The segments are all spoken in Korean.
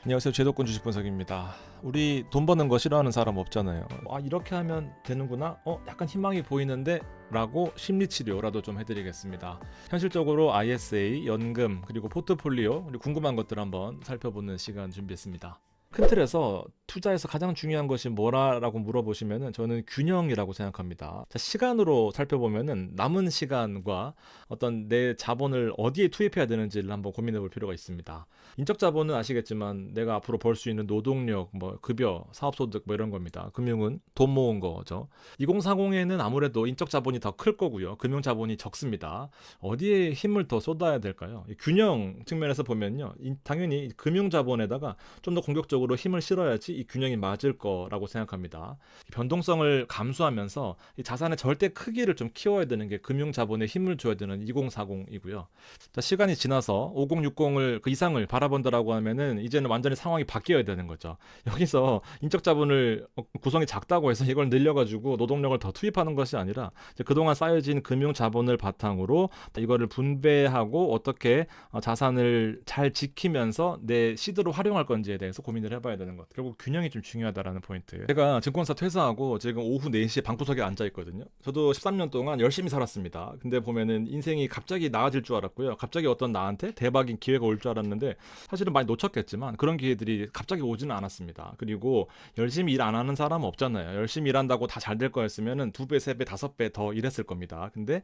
안녕하세요. 제도권 주식 분석입니다. 우리 돈 버는 거 싫어하는 사람 없잖아요. 이렇게 하면 되는구나. 약간 희망이 보이는데 라고 심리치료라도 좀 해드리겠습니다. 현실적으로 ISA, 연금, 그리고 포트폴리오, 그리고 궁금한 것들 한번 살펴보는 시간 준비했습니다. 큰 틀에서 투자에서 가장 중요한 것이 뭐라고 물어보시면은 저는 균형이라고 생각합니다. 자, 시간으로 살펴보면은 남은 시간과 어떤 내 자본을 어디에 투입해야 되는지를 한번 고민해 볼 필요가 있습니다. 인적 자본은 아시겠지만 내가 앞으로 벌 수 있는 노동력, 급여, 사업소득 이런 겁니다. 금융은 돈 모은 거죠. 2040에는 아무래도 인적 자본이 더 클 거고요. 금융 자본이 적습니다. 어디에 힘을 더 쏟아야 될까요? 균형 측면에서 보면요. 당연히 금융 자본에다가 좀 더 공격적으로 힘을 실어야지 이 균형이 맞을 거라고 생각합니다. 변동성을 감수하면서 이 자산의 절대 크기를 좀 키워야 되는 게 금융 자본에 힘을 줘야 되는 2040이고요. 자, 시간이 지나서 5060을 그 이상을 바라본다라고 하면은 이제는 완전히 상황이 바뀌어야 되는 거죠. 여기서 인적 자본을 구성이 작다고 해서 이걸 늘려가지고 노동력을 더 투입하는 것이 아니라 이제 그동안 쌓여진 금융 자본을 바탕으로 이거를 분배하고 어떻게 자산을 잘 지키면서 내 시드로 활용할 건지에 대해서 고민을 해봐야 되는 것. 결국 균형이 좀 중요하다라는 포인트. 제가 증권사 퇴사하고 지금 오후 4시에 방구석에 앉아 있거든요. 저도 13년 동안 열심히 살았습니다. 근데 보면은 인생이 갑자기 나아질 줄 알았고요. 갑자기 어떤 나한테 대박인 기회가 올 줄 알았는데 사실은 많이 놓쳤겠지만 그런 기회들이 갑자기 오지는 않았습니다. 그리고 열심히 일 안 하는 사람은 없잖아요. 열심히 일한다고 다 잘 될 거였으면은 2배, 3배, 5배 더 일했을 겁니다. 근데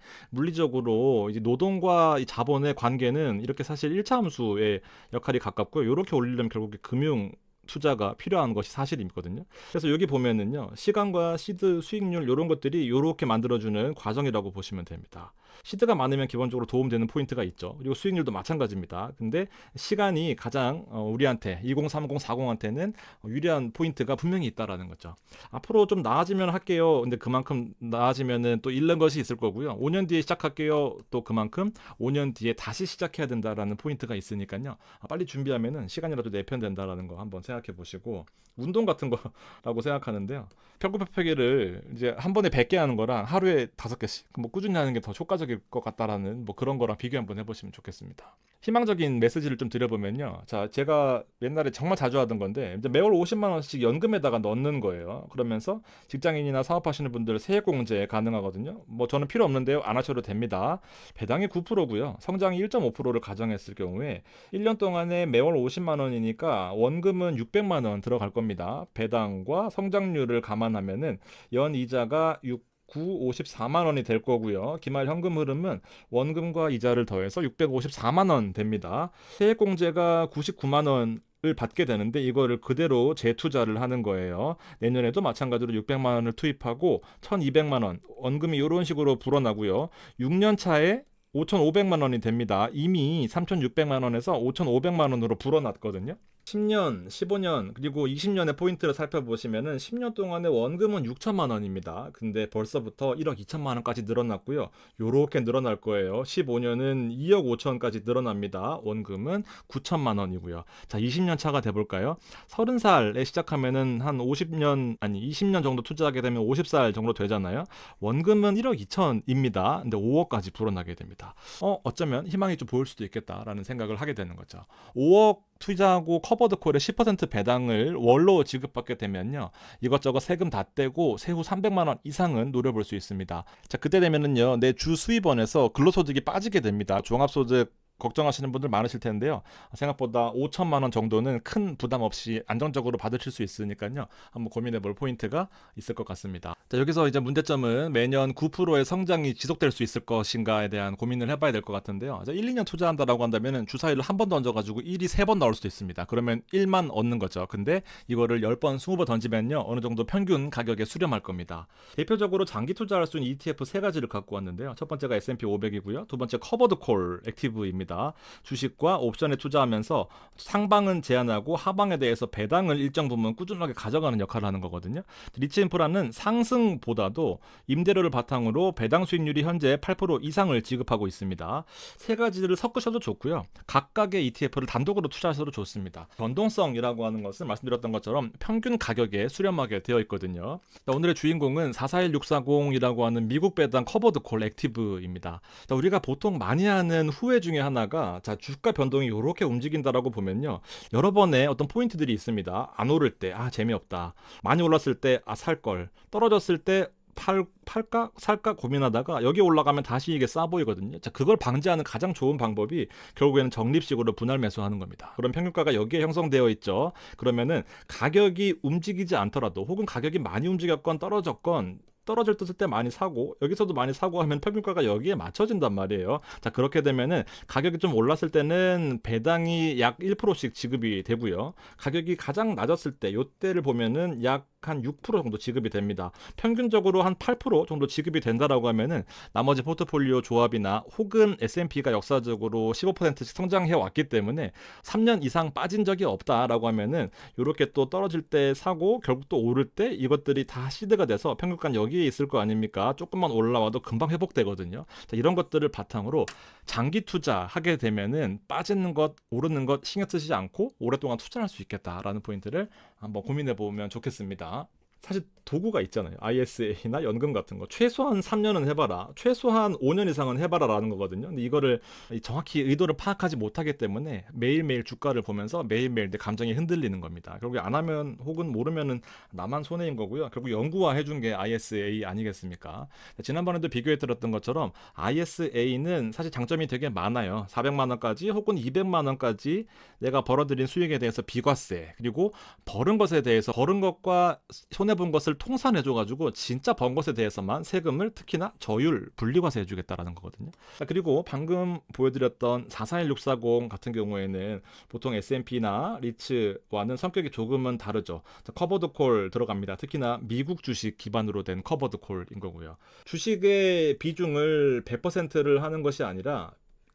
물리적으로 이제 노동과 이 자본의 관계는 이렇게 사실 1차 함수의 역할이 가깝고요. 이렇게 올리려면 결국에 금융 투자가 필요한 것이 사실이거든요. 그래서 여기 보면은요, 시간과 시드 수익률 이런 것들이 이렇게 만들어주는 과정이라고 보시면 됩니다. 시드가 많으면 기본적으로 도움되는 포인트가 있죠. 그리고 수익률도 마찬가지입니다. 근데 시간이 가장 우리한테 2030, 40한테는 유리한 포인트가 분명히 있다라는 거죠. 앞으로 좀 나아지면 할게요. 근데 그만큼 나아지면은 또 잃는 것이 있을 거고요. 5년 뒤에 시작할게요. 또 그만큼 5년 뒤에 다시 시작해야 된다라는 포인트가 있으니까요. 빨리 준비하면은 시간이라도 내 편 된다라는 거 한번 생각해 보시고 운동 같은 거라고 생각하는데요. 펴구펴기를 이제 한 번에 100개 하는 거랑 하루에 5개씩 꾸준히 하는 게 더 효과적일 것 같다라는 그런 거랑 비교 한번 해보시면 좋겠습니다. 희망적인 메시지를 좀 드려보면요. 자, 제가 옛날에 정말 자주 하던 건데 이제 매월 50만 원씩 연금에다가 넣는 거예요. 그러면서 직장인이나 사업하시는 분들 세액공제 가능하거든요. 저는 필요 없는데요. 안 하셔도 됩니다. 배당이 9%고요. 성장이 1.5%를 가정했을 경우에 1년 동안에 매월 50만 원이니까 원금은 600만 원 들어갈 겁니다. 배당과 성장률을 감안하면은 연 이자가 54만 원이 될 거고요. 기말 현금 흐름은 원금과 이자를 더해서 654만 원 됩니다. 세액공제가 99만 원을 받게 되는데 이거를 그대로 재투자를 하는 거예요. 내년에도 마찬가지로 600만 원을 투입하고 1200만 원 원금이 이런 식으로 불어나고요. 6년 차에 5,500만 원이 됩니다. 이미 3,600만 원에서 5,500만 원으로 불어났거든요. 10년, 15년, 그리고 20년의 포인트를 살펴보시면은 10년 동안의 원금은 6천만 원입니다. 근데 벌써부터 1억 2천만 원까지 늘어났고요. 요렇게 늘어날 거예요. 15년은 2억 5천까지 늘어납니다. 원금은 9천만 원이고요. 자, 20년 차가 돼볼까요? 30살에 시작하면은 한 20년 정도 투자하게 되면 50살 정도 되잖아요. 원금은 1억 2천입니다. 근데 5억까지 불어나게 됩니다. 어쩌면 희망이 좀 보일 수도 있겠다라는 생각을 하게 되는 거죠. 5억 투자하고 커버드 콜의 10% 배당을 월로 지급받게 되면요. 이것저것 세금 다 떼고 세후 300만 원 이상은 노려볼 수 있습니다. 자, 그때 되면은요. 내 주 수입원에서 근로소득이 빠지게 됩니다. 종합소득 걱정하시는 분들 많으실 텐데요. 생각보다 5천만 원 정도는 큰 부담 없이 안정적으로 받으실 수 있으니까요. 한번 고민해 볼 포인트가 있을 것 같습니다. 자, 여기서 이제 문제점은 매년 9%의 성장이 지속될 수 있을 것인가에 대한 고민을 해봐야 될 것 같은데요. 자, 1, 2년 투자한다라고 한다면 주사위를 한 번 던져가지고 1이 3번 나올 수도 있습니다. 그러면 1만 얻는 거죠. 근데 이거를 10번, 20번 던지면요. 어느 정도 평균 가격에 수렴할 겁니다. 대표적으로 장기 투자할 수 있는 ETF 3가지를 갖고 왔는데요. 첫 번째가 S&P 500이고요. 두 번째 커버드 콜 액티브입니다. 주식과 옵션에 투자하면서 상방은 제한하고 하방에 대해서 배당을 일정 부분 꾸준하게 가져가는 역할을 하는 거거든요. 리츠인프라는 상승보다도 임대료를 바탕으로 배당 수익률이 현재 8% 이상을 지급하고 있습니다. 세 가지를 섞으셔도 좋고요. 각각의 ETF를 단독으로 투자하셔도 좋습니다. 변동성이라고 하는 것은 말씀드렸던 것처럼 평균 가격에 수렴하게 되어 있거든요. 자, 오늘의 주인공은 441640이라고 하는 미국 배당 커버드 콜 액티브입니다. 자, 우리가 보통 많이 하는 후회 중에 하나 하나가 자 주가 변동이 이렇게 움직인다라고 보면요. 여러 번의 어떤 포인트들이 있습니다. 안 오를 때 재미없다. 많이 올랐을 때 살 걸. 떨어졌을 때 팔까 살까 고민하다가 여기 올라가면 다시 이게 싸 보이거든요. 자, 그걸 방지하는 가장 좋은 방법이 결국에는 적립식으로 분할 매수하는 겁니다. 그럼 평균가가 여기에 형성되어 있죠. 그러면은 가격이 움직이지 않더라도 혹은 가격이 많이 움직였건 떨어졌건 떨어질 때 많이 사고 여기서도 많이 사고 하면 평균가가 여기에 맞춰진단 말이에요. 자, 그렇게 되면은 가격이 좀 올랐을 때는 배당이 약 1%씩 지급이 되고요. 가격이 가장 낮았을 때 요때를 보면은 약 한 6% 정도 지급이 됩니다. 평균적으로 한 8% 정도 지급이 된다라고 하면은 나머지 포트폴리오 조합이나 혹은 S&P가 역사적으로 15%씩 성장해 왔기 때문에 3년 이상 빠진 적이 없다라고 하면은 요렇게 또 떨어질 때 사고 결국 또 오를 때 이것들이 다 시드가 돼서 평균가 여기에 있을 거 아닙니까? 조금만 올라와도 금방 회복되거든요. 자, 이런 것들을 바탕으로 장기 투자하게 되면은 빠지는 것, 오르는 것 신경 쓰시지 않고 오랫동안 투자할 수 있겠다라는 포인트를 한번 고민해 보면 좋겠습니다. 사실 도구가 있잖아요. ISA나 연금 같은 거 최소한 3년은 해봐라, 최소한 5년 이상은 해봐라라는 거거든요. 근데 이거를 정확히 의도를 파악하지 못하기 때문에 매일매일 주가를 보면서 매일매일 내 감정이 흔들리는 겁니다. 결국에 안 하면 혹은 모르면은 나만 손해인 거고요. 결국 연구화 해준 게 ISA 아니겠습니까? 지난번에도 비교해 드렸던 것처럼 ISA는 사실 장점이 되게 많아요. 400만 원까지 혹은 200만 원까지 내가 벌어들인 수익에 대해서 비과세, 그리고 벌은 것에 대해서 벌은 것과 손해본 것을 통산해줘가지고 진짜 번 것에 대해서만 세금을 특히나 저율 분리과세 해주겠다라는 거거든요. 그리고 방금 보여드렸던 441640 같은 경우에는 보통 S&P나 리츠와는 성격이 조금은 다르죠. 커버드 콜 들어갑니다. 특히나 미국 주식 기반으로 된 커버드 콜인 거고요. 주식의 비중을 100%를 하는 것이 아니라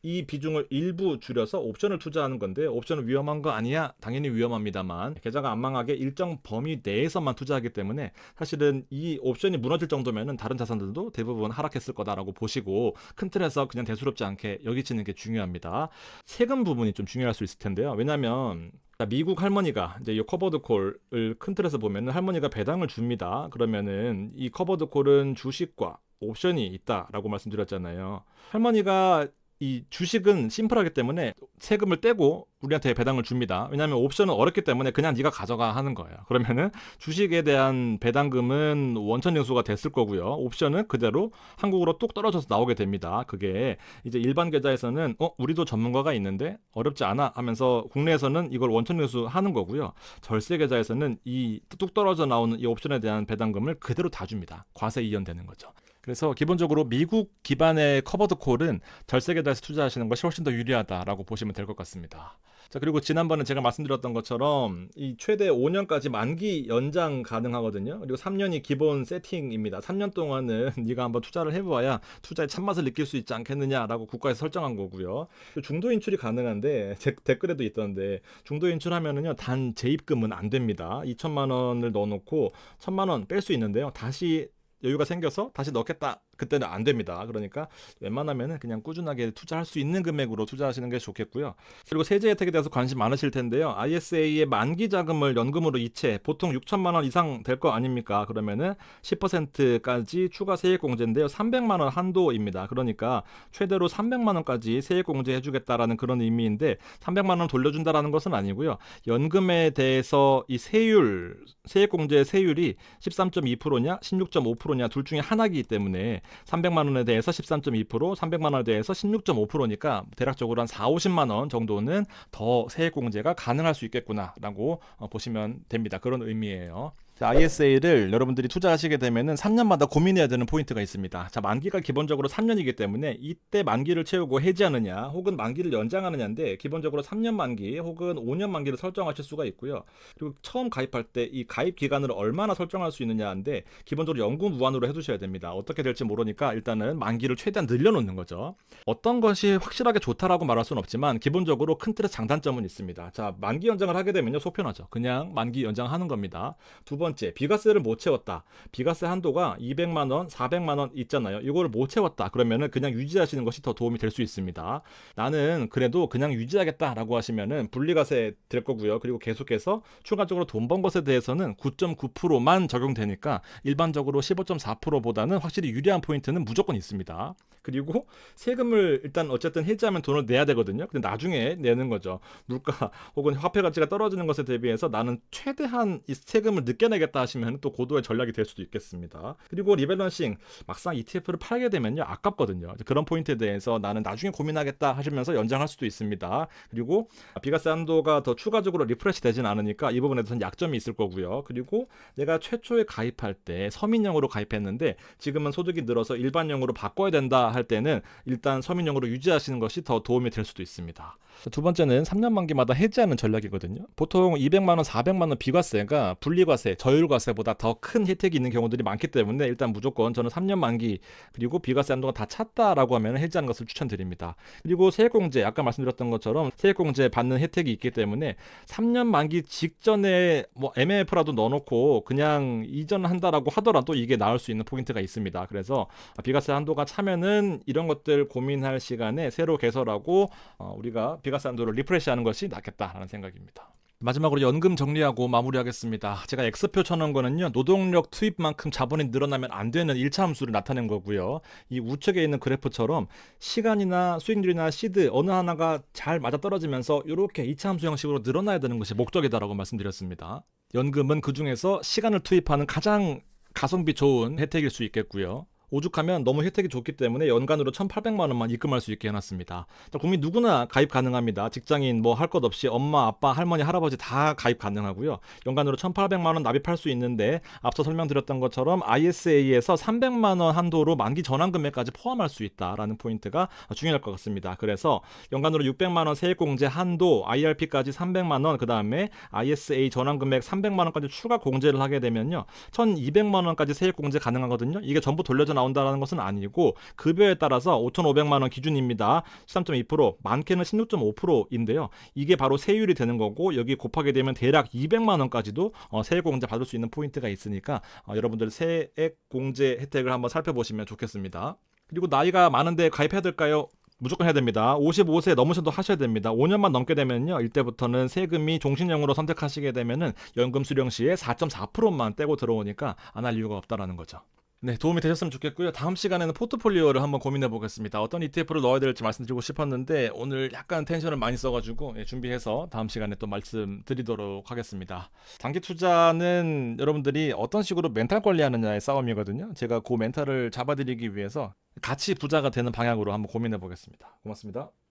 이 비중을 일부 줄여서 옵션을 투자하는 건데 옵션은 위험한 거 아니야? 당연히 위험합니다만 계좌가 안 망하게 일정 범위 내에서만 투자하기 때문에 사실은 이 옵션이 무너질 정도면은 다른 자산들도 대부분 하락했을 거다라고 보시고 큰 틀에서 그냥 대수롭지 않게 여기치는 게 중요합니다. 세금 부분이 좀 중요할 수 있을 텐데요. 왜냐하면 미국 할머니가 이제 이 커버드 콜을 큰 틀에서 보면은 할머니가 배당을 줍니다. 그러면은 이 커버드 콜은 주식과 옵션이 있다라고 말씀드렸잖아요. 할머니가 이 주식은 심플하기 때문에 세금을 떼고 우리한테 배당을 줍니다. 왜냐하면 옵션은 어렵기 때문에 그냥 네가 가져가 하는 거예요. 그러면은 주식에 대한 배당금은 원천징수가 됐을 거고요. 옵션은 그대로 한국으로 뚝 떨어져서 나오게 됩니다. 그게 이제 일반 계좌에서는 우리도 전문가가 있는데 어렵지 않아 하면서 국내에서는 이걸 원천징수 하는 거고요. 절세 계좌에서는 이 뚝 떨어져 나오는 이 옵션에 대한 배당금을 그대로 다 줍니다. 과세 이연되는 거죠. 그래서 기본적으로 미국 기반의 커버드 콜은 절세 계좌에서 투자하시는 것이 훨씬 더 유리하다라고 보시면 될 것 같습니다. 자, 그리고 지난번에 제가 말씀드렸던 것처럼 이 최대 5년까지 만기 연장 가능하거든요. 그리고 3년이 기본 세팅입니다. 3년 동안은 네가 한번 투자를 해봐야 투자의 참맛을 느낄 수 있지 않겠느냐라고 국가에서 설정한 거고요. 중도 인출이 가능한데 댓글에도 있던데 중도 인출하면은요 단 재입금은 안 됩니다. 2천만 원을 넣어놓고 1,000만 원 뺄 수 있는데요. 다시 여유가 생겨서 다시 넣겠다. 그때는 안 됩니다. 그러니까 웬만하면 그냥 꾸준하게 투자할 수 있는 금액으로 투자하시는 게 좋겠고요. 그리고 세제 혜택에 대해서 관심 많으실 텐데요. ISA의 만기 자금을 연금으로 이체, 보통 6천만 원 이상 될 거 아닙니까? 그러면은 10%까지 추가 세액 공제인데요. 300만 원 한도입니다. 그러니까 최대로 300만 원까지 세액 공제 해주겠다라는 그런 의미인데 300만 원 돌려준다라는 것은 아니고요. 연금에 대해서 이 세액 공제 세율이 13.2%냐 16.5%냐 둘 중에 하나이기 때문에 300만 원에 대해서 13.2%, 300만 원에 대해서 16.5%니까 대략적으로 한 4, 50만 원 정도는 더 세액 공제가 가능할 수 있겠구나라고 보시면 됩니다. 그런 의미예요. ISA를 여러분들이 투자하시게 되면은 3년마다 고민해야 되는 포인트가 있습니다. 자, 만기가 기본적으로 3년이기 때문에 이때 만기를 채우고 해지하느냐 혹은 만기를 연장하느냐인데 기본적으로 3년 만기 혹은 5년 만기를 설정하실 수가 있고요. 그리고 처음 가입할 때 이 가입 기간을 얼마나 설정할 수 있느냐인데 기본적으로 연구 무한으로 해두셔야 됩니다. 어떻게 될지 모르니까 일단은 만기를 최대한 늘려놓는 거죠. 어떤 것이 확실하게 좋다라고 말할 수는 없지만 기본적으로 큰 틀의 장단점은 있습니다. 자, 만기 연장을 하게 되면요 속편하죠. 그냥 만기 연장하는 겁니다. 두 번째, 비과세를 못 채웠다. 비과세 한도가 200만 원, 400만 원 있잖아요. 이거를 못 채웠다. 그러면은 그냥 유지하시는 것이 더 도움이 될 수 있습니다. 나는 그래도 그냥 유지하겠다라고 하시면은 분리과세 될 거고요. 그리고 계속해서 추가적으로 돈 번 것에 대해서는 9.9%만 적용되니까 일반적으로 15.4%보다는 확실히 유리한 포인트는 무조건 있습니다. 그리고 세금을 일단 어쨌든 해지하면 돈을 내야 되거든요. 근데 나중에 내는 거죠. 물가 혹은 화폐 가치가 떨어지는 것에 대비해서 나는 최대한 이 세금을 늦게 내겠다 하시면 또 고도의 전략이 될 수도 있겠습니다. 그리고 리밸런싱, 막상 ETF를 팔게 되면요 아깝거든요. 그런 포인트에 대해서 나는 나중에 고민하겠다 하시면서 연장할 수도 있습니다. 그리고 비과세 한도가 더 추가적으로 리프레시 되진 않으니까 이 부분에 대해서는 약점이 있을 거고요. 그리고 내가 최초에 가입할 때 서민형으로 가입했는데 지금은 소득이 늘어서 일반형으로 바꿔야 된다 할 때는 일단 서민형으로 유지하시는 것이 더 도움이 될 수도 있습니다. 두 번째는 3년 만기마다 해지하는 전략이거든요. 보통 200만 원, 400만 원 비과세가 분리과세, 저율과세보다 더 큰 혜택이 있는 경우들이 많기 때문에 일단 무조건 저는 3년 만기 그리고 비과세 한도가 다 찼다라고 하면 해지하는 것을 추천드립니다. 그리고 세액공제, 아까 말씀드렸던 것처럼 세액공제 받는 혜택이 있기 때문에 3년 만기 직전에 뭐 MMF라도 넣어놓고 그냥 이전한다라고 하더라도 이게 나올 수 있는 포인트가 있습니다. 그래서 비과세 한도가 차면은 이런 것들 고민할 시간에 새로 개설하고 우리가 비과세 한도를 리프레시하는 것이 낫겠다라는 생각입니다. 마지막으로 연금 정리하고 마무리하겠습니다. 제가 X표 쳐놓은 거는요, 노동력 투입만큼 자본이 늘어나면 안 되는 1차 함수를 나타낸 거고요. 이 우측에 있는 그래프처럼 시간이나 수익률이나 시드 어느 하나가 잘 맞아떨어지면서 이렇게 2차 함수 형식으로 늘어나야 되는 것이 목적이다라고 말씀드렸습니다. 연금은 그 중에서 시간을 투입하는 가장 가성비 좋은 혜택일 수 있겠고요. 오죽하면 너무 혜택이 좋기 때문에 연간으로 1,800만 원만 입금할 수 있게 해놨습니다. 국민 누구나 가입 가능합니다. 직장인 뭐 할 것 없이 엄마, 아빠, 할머니, 할아버지 다 가입 가능하고요. 연간으로 1,800만 원 납입할 수 있는데 앞서 설명드렸던 것처럼 ISA에서 300만 원 한도로 만기 전환 금액까지 포함할 수 있다라는 포인트가 중요할 것 같습니다. 그래서 연간으로 600만 원 세액공제 한도, IRP까지 300만 원, 그 다음에 ISA 전환 금액 300만 원까지 추가 공제를 하게 되면요, 1,200만 원까지 세액공제 가능하거든요. 이게 전부 돌려져 나온다는 것은 아니고 급여에 따라서 5,500만 원 기준입니다. 13.2%, 많게는 16.5%인데요. 이게 바로 세율이 되는 거고 여기 곱하게 되면 대략 200만 원까지도 세액공제 받을 수 있는 포인트가 있으니까 여러분들 세액공제 혜택을 한번 살펴보시면 좋겠습니다. 그리고 나이가 많은데 가입해야 될까요? 무조건 해야 됩니다. 55세 넘으셔도 하셔야 됩니다. 5년만 넘게 되면요, 이때부터는 세금이 종신형으로 선택하시게 되면은 연금 수령 시에 4.4%만 떼고 들어오니까 안 할 이유가 없다라는 거죠. 네, 도움이 되셨으면 좋겠고요. 다음 시간에는 포트폴리오를 한번 고민해 보겠습니다. 어떤 ETF를 넣어야 될지 말씀드리고 싶었는데 오늘 약간 텐션을 많이 써가지고 준비해서 다음 시간에 또 말씀드리도록 하겠습니다. 장기 투자는 여러분들이 어떤 식으로 멘탈 관리하느냐의 싸움이거든요. 제가 그 멘탈을 잡아드리기 위해서 같이 부자가 되는 방향으로 한번 고민해 보겠습니다. 고맙습니다.